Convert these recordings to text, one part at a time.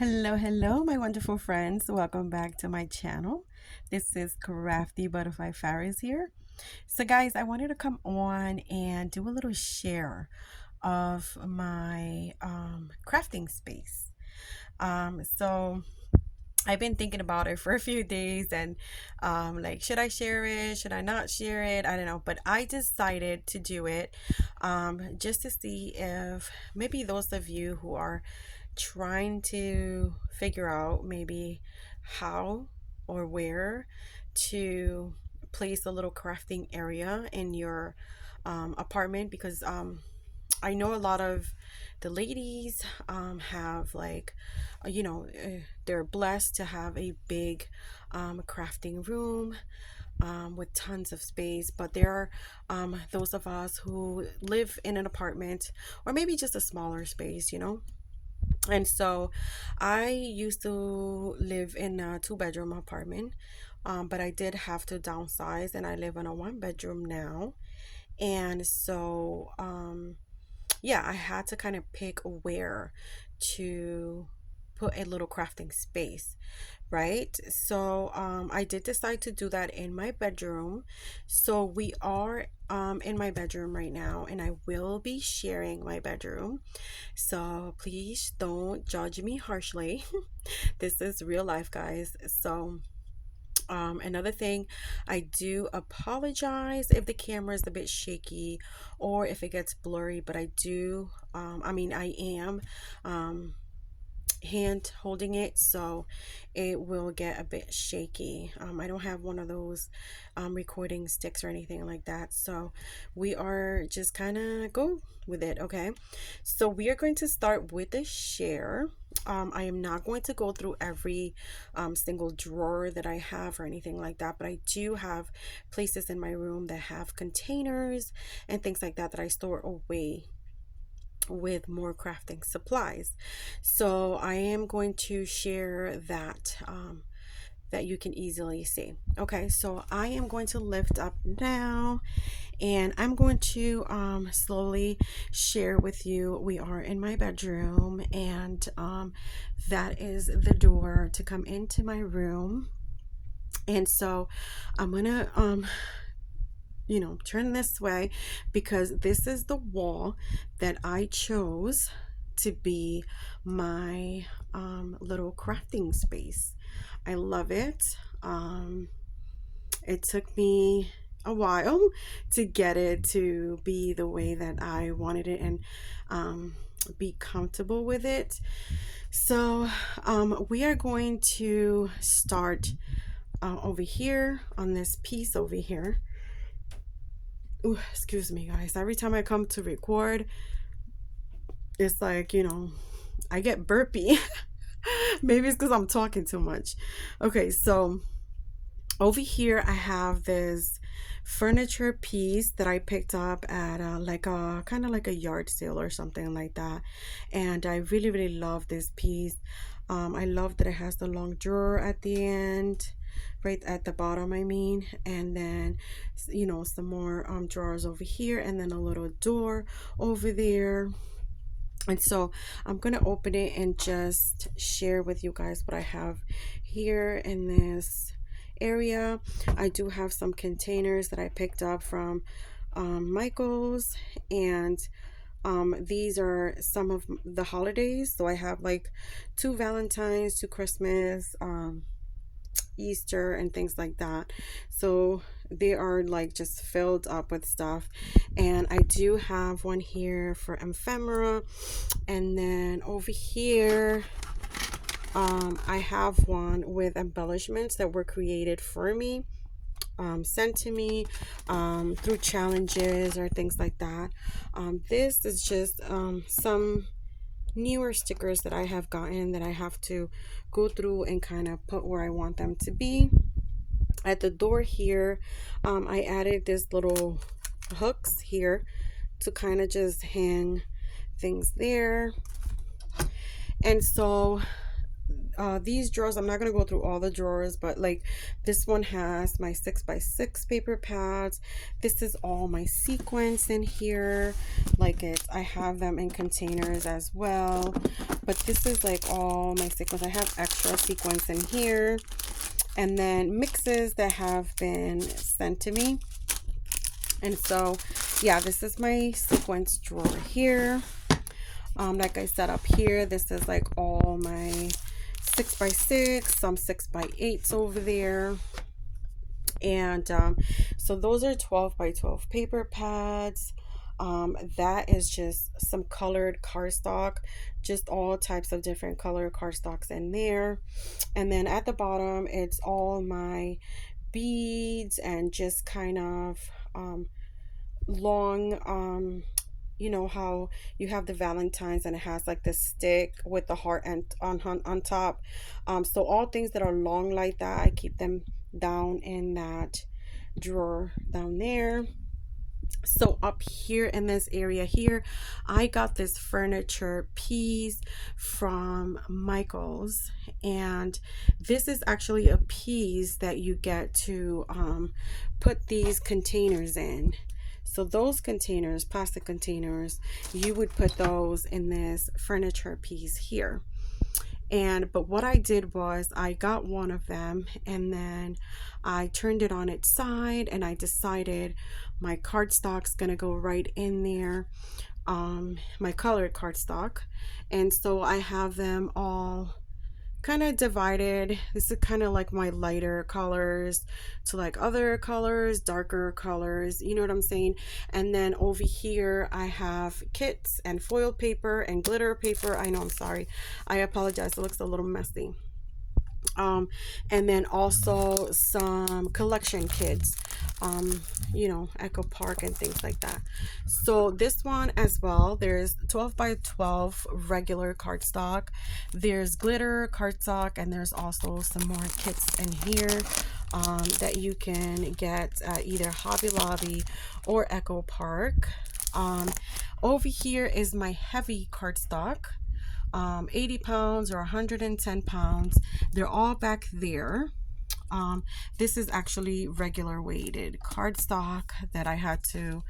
Hello, my wonderful friends. Welcome back to my channel. This is Crafty Butterfly Fairies here. So, guys, I wanted to come on and do a little share of my crafting space. So I've been thinking about it for a few days and like, should I share it? Should I not share it? I don't know. But I decided to do it just to see if maybe those of you who are trying to figure out maybe how or where to place a little crafting area in your apartment, because I know a lot of the ladies have like, they're blessed to have a big crafting room with tons of space. But there are those of us who live in an apartment or maybe just a smaller space. And so I used to live in a two-bedroom apartment, but I did have to downsize and I live in a one-bedroom now. And so, yeah, I had to kind of pick where to put a little crafting space, right? So, I did decide to do that in my bedroom. So we are in my bedroom right now, and I will be sharing my bedroom. So please don't judge me harshly. This is real life, guys. So another thing, I do apologize if the camera is a bit shaky or if it gets blurry, but I do, I am hand holding it, so it will get a bit shaky. I don't have one of those recording sticks or anything like that, so we are just kind of go with it. Okay, so we are going to start with the share. I am not going to go through every single drawer that I have or anything like that, but I do have places in my room that have containers and things like that that I store away with more crafting supplies. So I am going to share that that you can easily see. Okay, so I am going to lift up now and I'm going to slowly share with you. We are in my bedroom, and that is the door to come into my room. And so I'm gonna turn this way because this is the wall that I chose to be my little crafting space. I love it. It took me a while to get it to be the way that I wanted it and be comfortable with it. So we are going to start over here on this piece over here. Ooh, excuse me, guys. Every time I come to record, it's like, I get burpy. Maybe it's because I'm talking too much. Okay, so over here, I have this furniture piece that I picked up at like a kind of like a yard sale or something like that. And I really, really love this piece. I love that it has the long drawer at the end, right at the bottom, I mean, and then some more drawers over here, and then a little door over there. And so I'm gonna open it and just share with you guys what I have here in this area. I do have some containers that I picked up from Michael's, and these are some of the holidays. So I have like 2 Valentines, 2 Christmas, Easter, and things like that. So they are like just filled up with stuff. And I do have one here for ephemera, and then over here I have one with embellishments that were created for me, sent to me through challenges or things like that. This is just some newer stickers that I have gotten that I have to go through and kind of put where I want them to be. At the door here, I added this little hooks here to kind of just hang things there. And so these drawers, I'm not going to go through all the drawers, but like this one has my 6x6 paper pads. This is all my sequins in here. Like I have them in containers as well, but this is like all my sequins. I have extra sequins in here, and then mixes that have been sent to me. And so yeah, this is my sequence drawer here. Like I said, up here, this is like all my 6x6, some 6x8s over there. And so those are 12x12 paper pads. That is just some colored cardstock, just all types of different color cardstocks in there. And then at the bottom, it's all my beads and just kind of long, you know how you have the Valentine's and it has like this stick with the heart and on top. So all things that are long like that, I keep them down in that drawer down there. So up here in this area here, I got this furniture piece from Michael's, and this is actually a piece that you get to put these containers in. So those containers, plastic containers, you would put those in this furniture piece here. But what I did was I got one of them, and then I turned it on its side, and I decided my cardstock's gonna go right in there, my colored cardstock. And so I have them all kind of divided. This is kind of like my lighter colors to like other colors, darker colors, you know what I'm saying? And then over here I have kits and foil paper and glitter paper. I know, I'm sorry, I apologize, it looks a little messy. And then also some collection kits, you know, Echo Park and things like that. So this one as well, there's 12x12 regular cardstock, there's glitter cardstock, and there's also some more kits in here that you can get at either Hobby Lobby or Echo Park. Over here is my heavy cardstock, 80 pounds or 110 pounds. They're all back there. This is actually regular weighted cardstock that I had to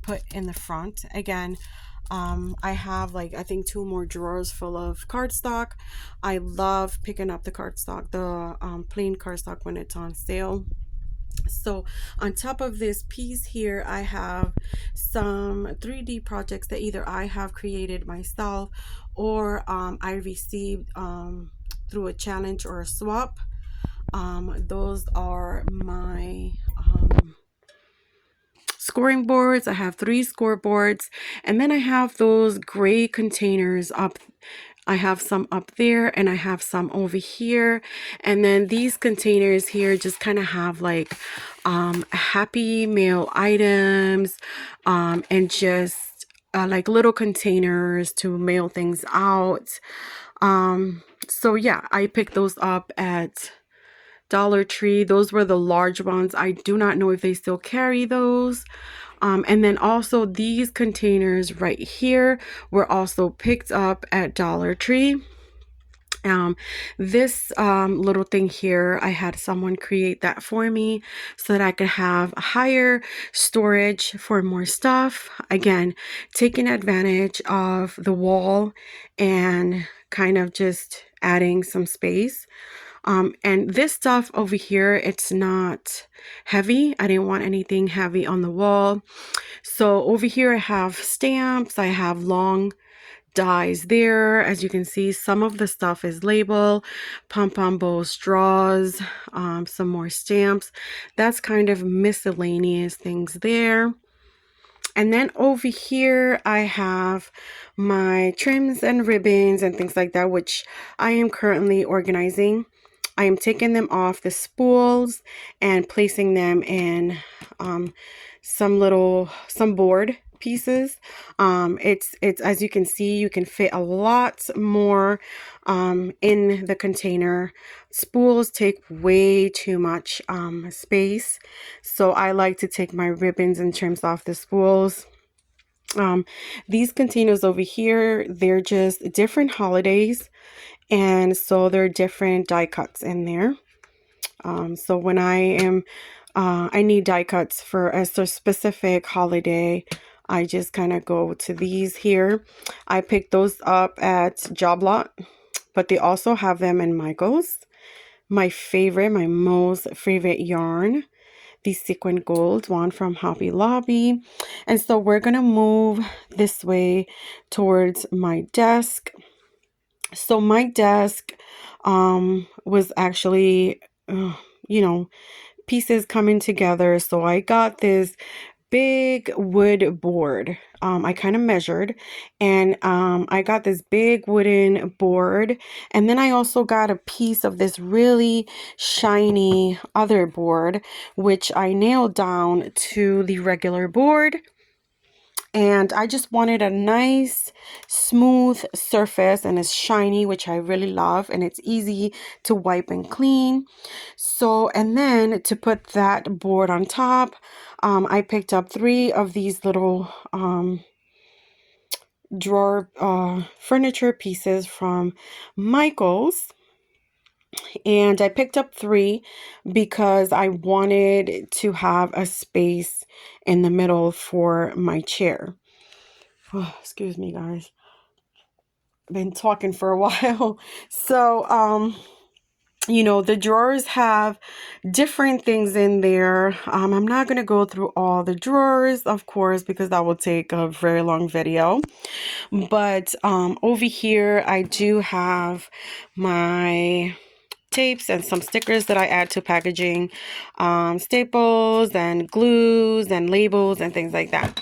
put in the front. Again, I have like I think 2 more drawers full of cardstock. I love picking up the cardstock, the plain cardstock when it's on sale. So on top of this piece here, I have some 3D projects that either I have created myself or I received through a challenge or a swap. Those are my scoring boards. I have 3 scoreboards, and then I have those gray containers up. I have some up there and I have some over here. And then these containers here just kind of have like happy mail items and just like little containers to mail things out. So yeah, I picked those up at Dollar Tree. Those were the large ones. I do not know if they still carry those. And then also these containers right here were also picked up at Dollar Tree. This little thing here, I had someone create that for me so that I could have higher storage for more stuff. Again, taking advantage of the wall and kind of just adding some space. And this stuff over here, it's not heavy. I didn't want anything heavy on the wall. So over here I have stamps, I have long dies there. As you can see, some of the stuff is labeled, pom-pom bow straws, some more stamps. That's kind of miscellaneous things there. And then over here I have my trims and ribbons and things like that, which I am currently organizing. I am taking them off the spools and placing them in some board pieces. It's as you can see, you can fit a lot more in the container. Spools take way too much space, so I like to take my ribbons and trims off the spools. These containers over here, they're just different holidays, And so there are different die cuts in there. So when I need die cuts for a specific holiday, I just kind of go to these here. I picked those up at Job Lot, but they also have them in Michael's. My most favorite yarn, the sequin gold one from Hobby Lobby. And so we're gonna move this way towards my desk. So my desk was actually you know, pieces coming together. So I got this big wood board. I kind of measured, and I got this big wooden board, and then I also got a piece of this really shiny other board, which I nailed down to the regular board. And I just wanted a nice smooth surface, and it's shiny, which I really love, and it's easy to wipe and clean. So, and then to put that board on top, I picked up 3 of these little drawer furniture pieces from Michael's. And I picked up 3 because I wanted to have a space in the middle for my chair. Oh, excuse me, guys. Been talking for a while. So, you know, the drawers have different things in there. I'm not going to go through all the drawers, of course, because that will take a very long video. But over here, I do have my tapes and some stickers that I add to packaging, staples and glues and labels and things like that.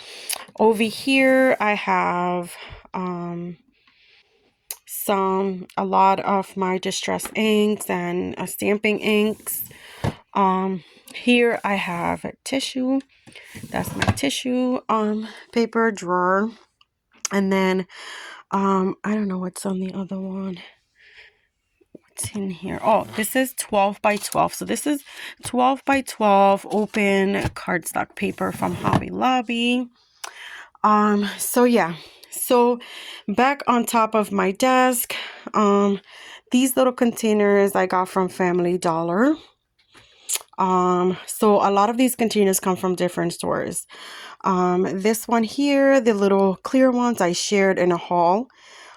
Over here, I have a lot of my distress inks and stamping inks. Here I have a tissue. That's my tissue paper drawer. And then I don't know what's on the other one. What's in here? Oh, this is 12 by 12. So this is 12 by 12 open cardstock paper from Hobby Lobby. So yeah. So back on top of my desk, these little containers I got from Family Dollar. So a lot of these containers come from different stores. This one here, the little clear ones, I shared in a haul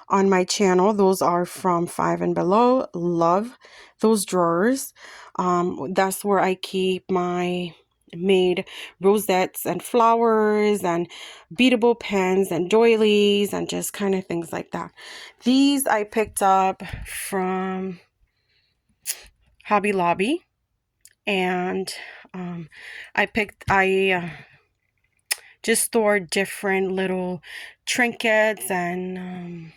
on my channel. Those are from 5 and Below. Love those drawers. That's where I keep my made rosettes and flowers and beadable pens and doilies and just kind of things like that. These I picked up from Hobby Lobby, and I just stored different little trinkets and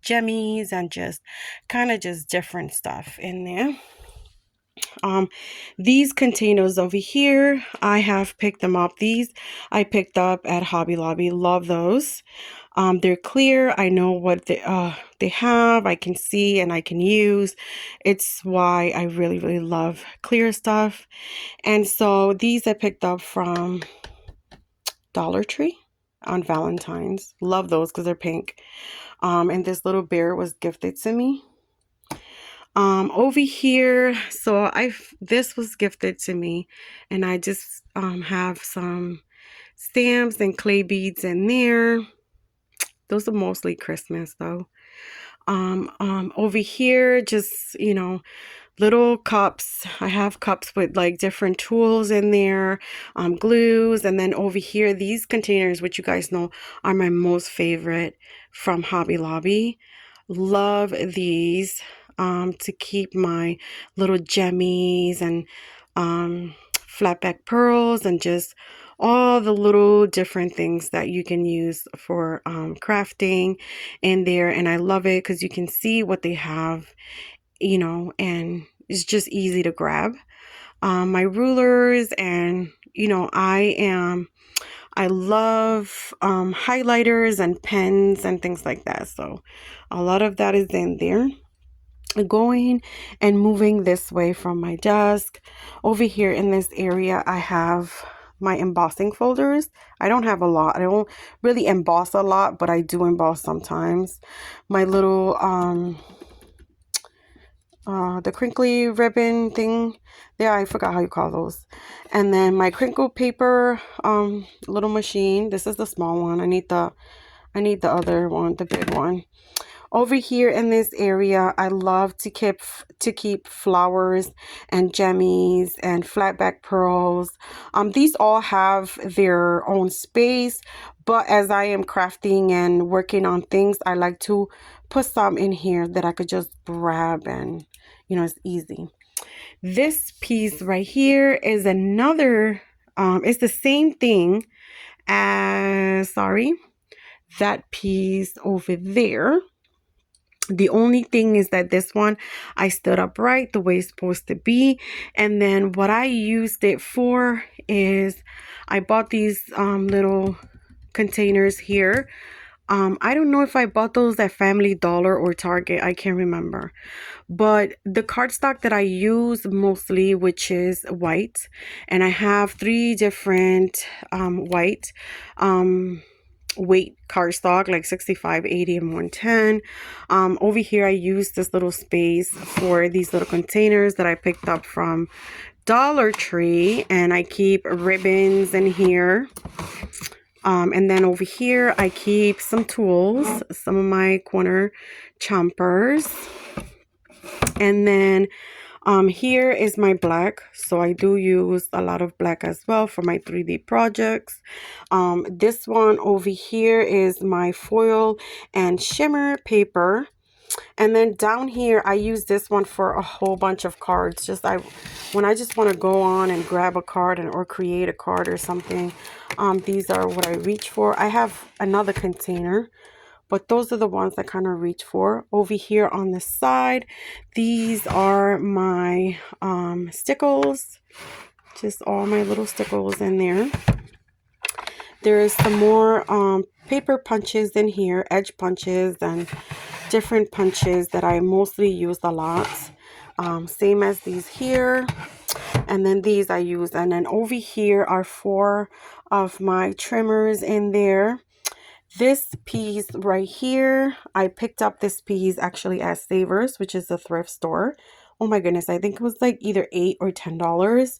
jemmies and just kind of just different stuff in there. These containers over here, I have picked them up. These I picked up at Hobby Lobby. Love those. They're clear. I know what they have. I can see and I can use. It's why I really, really love clear stuff. And so these I picked up from Dollar Tree on Valentine's. Love those because they're pink. And this little bear was gifted to me. Over here, so this was gifted to me, and I just have some stamps and clay beads in there. Those are mostly Christmas though. Over here, just, you know, little cups. I have cups with like different tools in there, glues. And then over here, these containers, which you guys know are my most favorite from Hobby Lobby. Love these to keep my little jemmies and flat back pearls and just all the little different things that you can use for crafting in there. And I love it because you can see what they have, you know, and it's just easy to grab. My rulers, and you know, I love highlighters and pens and things like that. So a lot of that is in there. Going and moving this way from my desk, over here in this area I have my embossing folders. I don't have a lot. I don't really emboss a lot, but I do emboss sometimes. My little the crinkly ribbon thing there, I forgot how you call those. And then my crinkle paper little machine. This is the small one. I need the other one, the big one. Over here in this area, I love to keep flowers and jemmies and flatback pearls. These all have their own space, but as I am crafting and working on things, I like to put some in here that I could just grab and, you know, it's easy. This piece right here is another, it's the same thing as, sorry, that piece over there. The only thing is that this one, I stood upright the way it's supposed to be. And then what I used it for is I bought these little containers here. I don't know if I bought those at Family Dollar or Target. I can't remember. But the cardstock that I use mostly, which is white, and I have 3 different white weight cardstock, like 65, 80, and 110. Over here I use this little space for these little containers that I picked up from Dollar Tree, and I keep ribbons in here. And then over here I keep some tools, some of my corner chompers. And then here is my black, so I do use a lot of black as well for my 3D projects. This one over here is my foil and shimmer paper. And then down here I use this one for a whole bunch of cards. When I just want to go on and grab a card or create a card or something, these are what I reach for. I have another container, but those are the ones I kind of reach for. Over here on the side, these are my stickles, just all my little stickles in there. There's some more paper punches in here, edge punches and different punches that I mostly use a lot. Same as these here. And then these I use. And then over here are 4 of my trimmers in there. This piece right here, I picked up this piece actually at Savers, which is a thrift store. Oh my goodness, I think it was like either $8 or $10.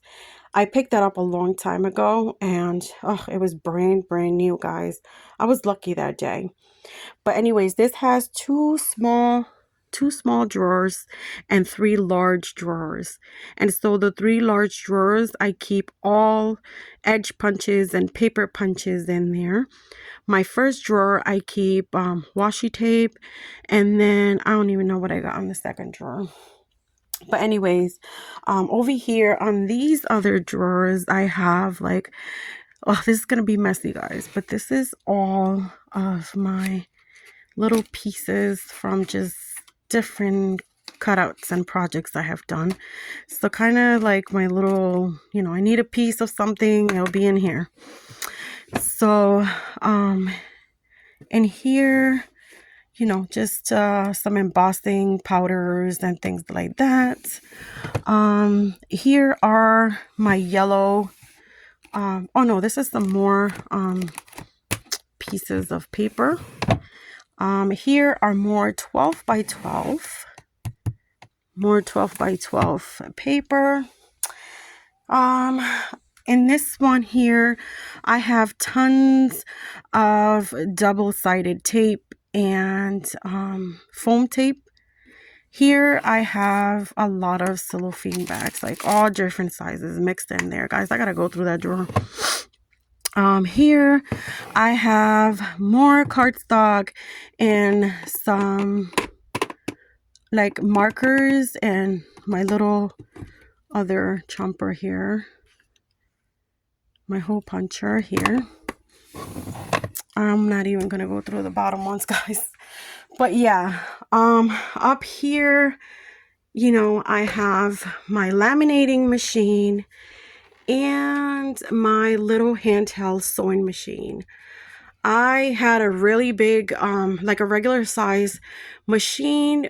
I picked that up a long time ago, and it was brand new, guys. I was lucky that day. But anyways, this has two small drawers and 3 large drawers. And so the 3 large drawers, I keep all edge punches and paper punches in there. My first drawer, I keep washi tape, and then I don't even know what I got on the second drawer. But anyways, over here on these other drawers, I have like, oh, this is gonna be messy, guys, but this is all of my little pieces from just different cutouts and projects I have done. So kind of like my little, you know, I need a piece of something, it'll be in here. So in here, you know, just some embossing powders and things like that. Here are my yellow, oh no, this is some more pieces of paper. Here are more 12 by 12 paper. In this one here, I have tons of double-sided tape and foam tape. Here I have a lot of cellophane bags, like all different sizes mixed in there. Guys, I gotta go through that drawer. Here I have more cardstock and some like markers and my little other chomper here. My hole puncher here. I'm not even gonna go through the bottom ones, guys. But yeah, up here, you know, I have my laminating machine and my little handheld sewing machine. I had a really big, like a regular size machine,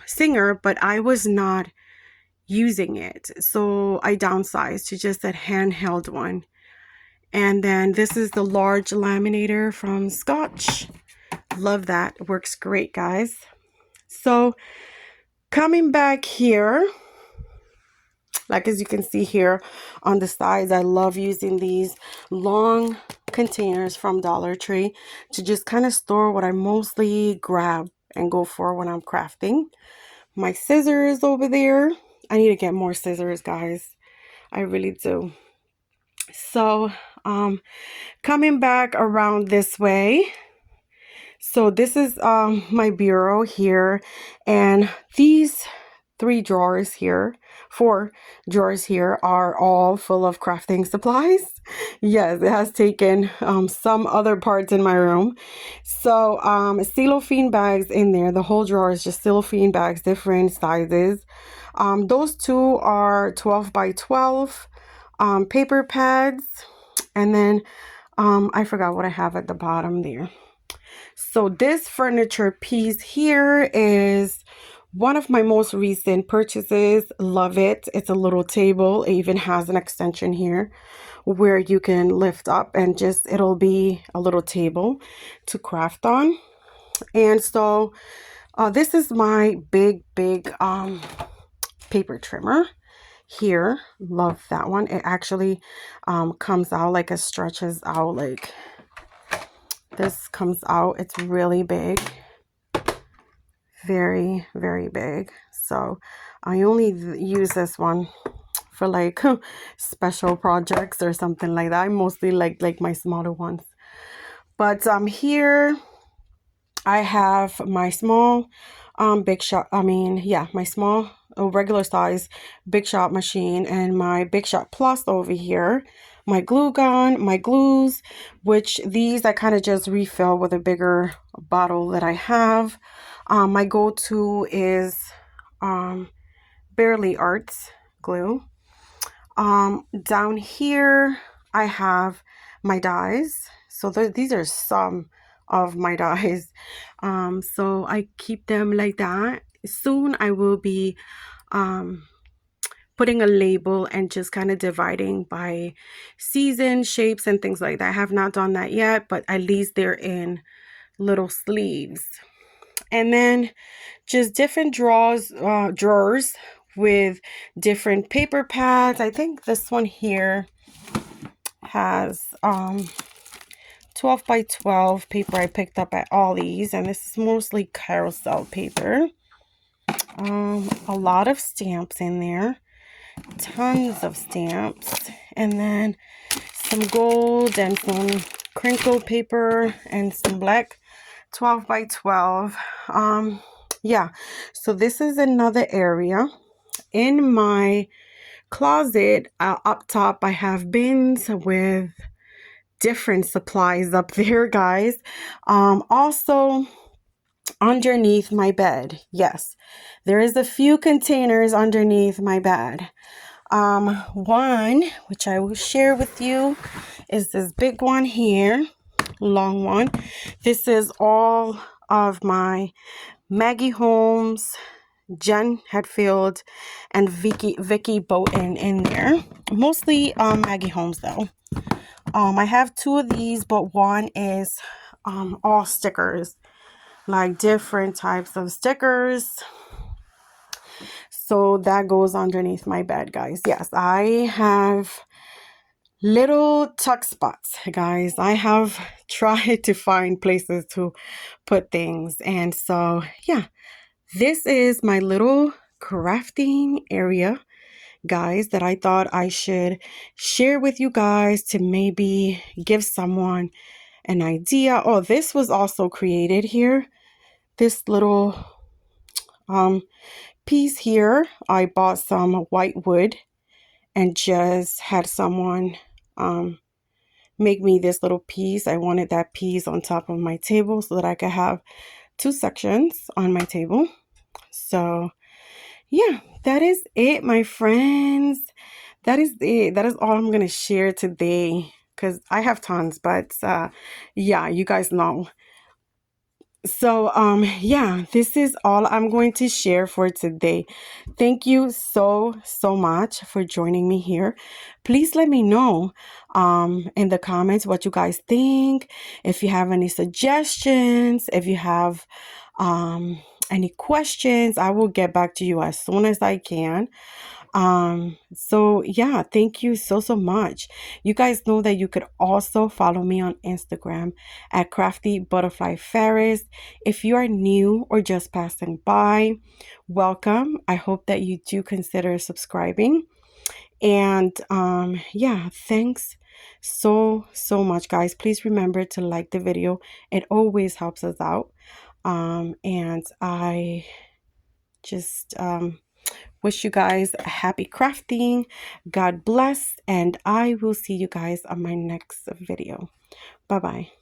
Singer, but I was not using it. So I downsized to just that handheld one. And then this is the large laminator from Scotch. Love that. Works great, guys. So coming back here, like as you can see here on the sides, I love using these long containers from Dollar Tree to just kind of store what I mostly grab and go for when I'm crafting. My scissors over there. I need to get more scissors, guys. I really do. So coming back around this way. So this is my bureau here, and these four drawers here are all full of crafting supplies. Yes, it has taken some other parts in my room. So cellophane bags in there. The whole drawer is just cellophane bags, different sizes. Those two are 12 by 12 paper pads, and then I forgot what I have at the bottom there. So this furniture piece here is one of my most recent purchases. Love it. It's a little table. It even has an extension here where you can lift up and just, it'll be a little table to craft on. And so this is my big paper trimmer here. Love that one. It actually comes out like it stretches out, like this comes out. It's really big. Very, very big. So I only use this one for like special projects or something like that. I mostly like my smaller ones. But here I have my small big shot, my small regular size big shot machine, and my Big Shot Plus over here, my glue gun, my glues, which these I kind of just refill with a bigger bottle that I have. My go-to is Barely Arts glue. Down here I have my dies. So these are some of my dies. So I keep them like that. Soon I will be putting a label and just kind of dividing by season, shapes, and things like that. I have not done that yet, but at least they're in little sleeves. And then just different drawers with different paper pads. I think this one here has 12 by 12 paper I picked up at Ollie's, and this is mostly carousel paper. A lot of stamps in there, tons of stamps, and then some gold and some crinkled paper and some black 12 by 12. Yeah, so this is another area. In my closet up top, I have bins with different supplies up there, guys. Also underneath my bed, yes, there is a few containers underneath my bed. One which I will share with you is this big one here, long one. This is all of my Maggie Holmes, Jen Hatfield, and Vicky Bowden in there. Mostly Maggie Holmes though. I have two of these, but one is all stickers, like different types of stickers. So that goes underneath my bed, guys. Yes, I have little tuck spots, guys. I have tried to find places to put things, and so yeah, this is my little crafting area, guys, that I thought I should share with you guys to maybe give someone an idea. Oh, this was also created here. This little piece here, I bought some white wood and just had someone make me this little piece. I wanted that piece on top of my table so that I could have two sections on my table. So yeah, that is it, my friends. That is it. That is all I'm going to share today, because I have tons, but yeah, you guys know So, yeah, this is all I'm going to share for today. Thank you so much for joining me here. Please let me know in the comments what you guys think. If you have any suggestions, if you have any questions, I will get back to you as soon as I can. So yeah, thank you so much. You guys know that you could also follow me on Instagram at Crafty Butterfly Ferris. If you are new or just passing by, welcome. I hope that you do consider subscribing. And yeah, thanks so much, guys. Please remember to like the video. It always helps us out. And I just wish you guys a happy crafting. God bless, and I will see you guys on my next video. Bye bye.